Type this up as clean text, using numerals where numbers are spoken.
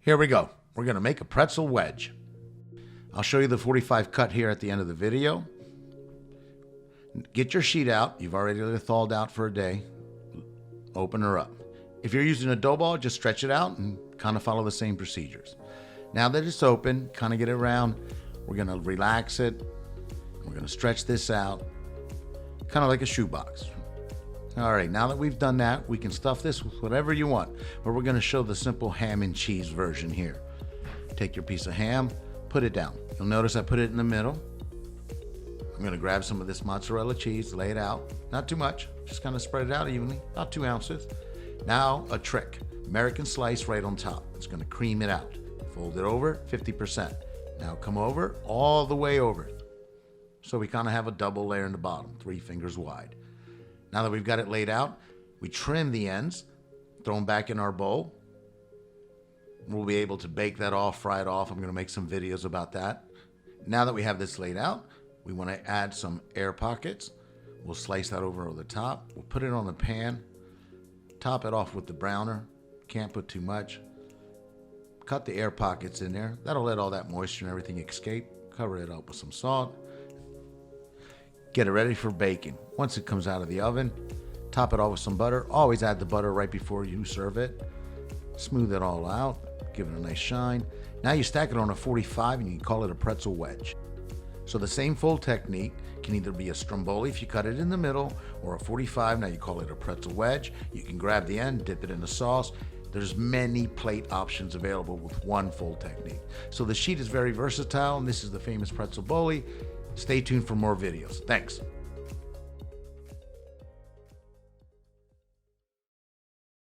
Here we go. We're going to make a pretzel wedge. I'll show you the 45 cut here at the end of the video. Get your sheet out. You've already let it thawed out for a day. Open her up. If you're using a dough ball, just stretch it out and kind of follow the same procedures. Now that it's open, kind of get it around. We're going to relax it. We're going to stretch this out, kind of like a shoebox. All right, now that we've done that, we can stuff this with whatever you want, but we're going to show the simple ham and cheese version here. Take your piece of ham, put it down. You'll notice I put it in the middle. I'm going to grab some of this mozzarella cheese, lay it out. Not too much, just kind of spread it out evenly, about 2 ounces. Now a trick, American slice right on top. It's going to cream it out. Fold it over, 50%. Now come over, all the way over. So we kind of have a double layer in the bottom, 3 fingers wide. Now that we've got it laid out, we trim the ends, throw them back in our bowl. We'll be able to bake that off, fry it off. I'm going to make some videos about that. Now that we have this laid out, we want to add some air pockets. We'll slice that over the top. We'll put it on the pan, top it off with the browner. Can't put too much. Cut the air pockets in there. That'll let all that moisture and everything escape. Cover it up with some salt. Get it ready for baking. Once it comes out of the oven, top it off with some butter. Always add the butter right before you serve it. Smooth it all out. Give it a nice shine. Now you stack it on a 45 and you can call it a pretzel wedge. So the same fold technique can either be a stromboli if you cut it in the middle, or a 45, now you call it a pretzel wedge. You can grab the end, dip it in the sauce. There's many plate options available with one fold technique. So the sheet is very versatile, and this is the famous pretzel boli. Stay tuned for more videos. Thanks.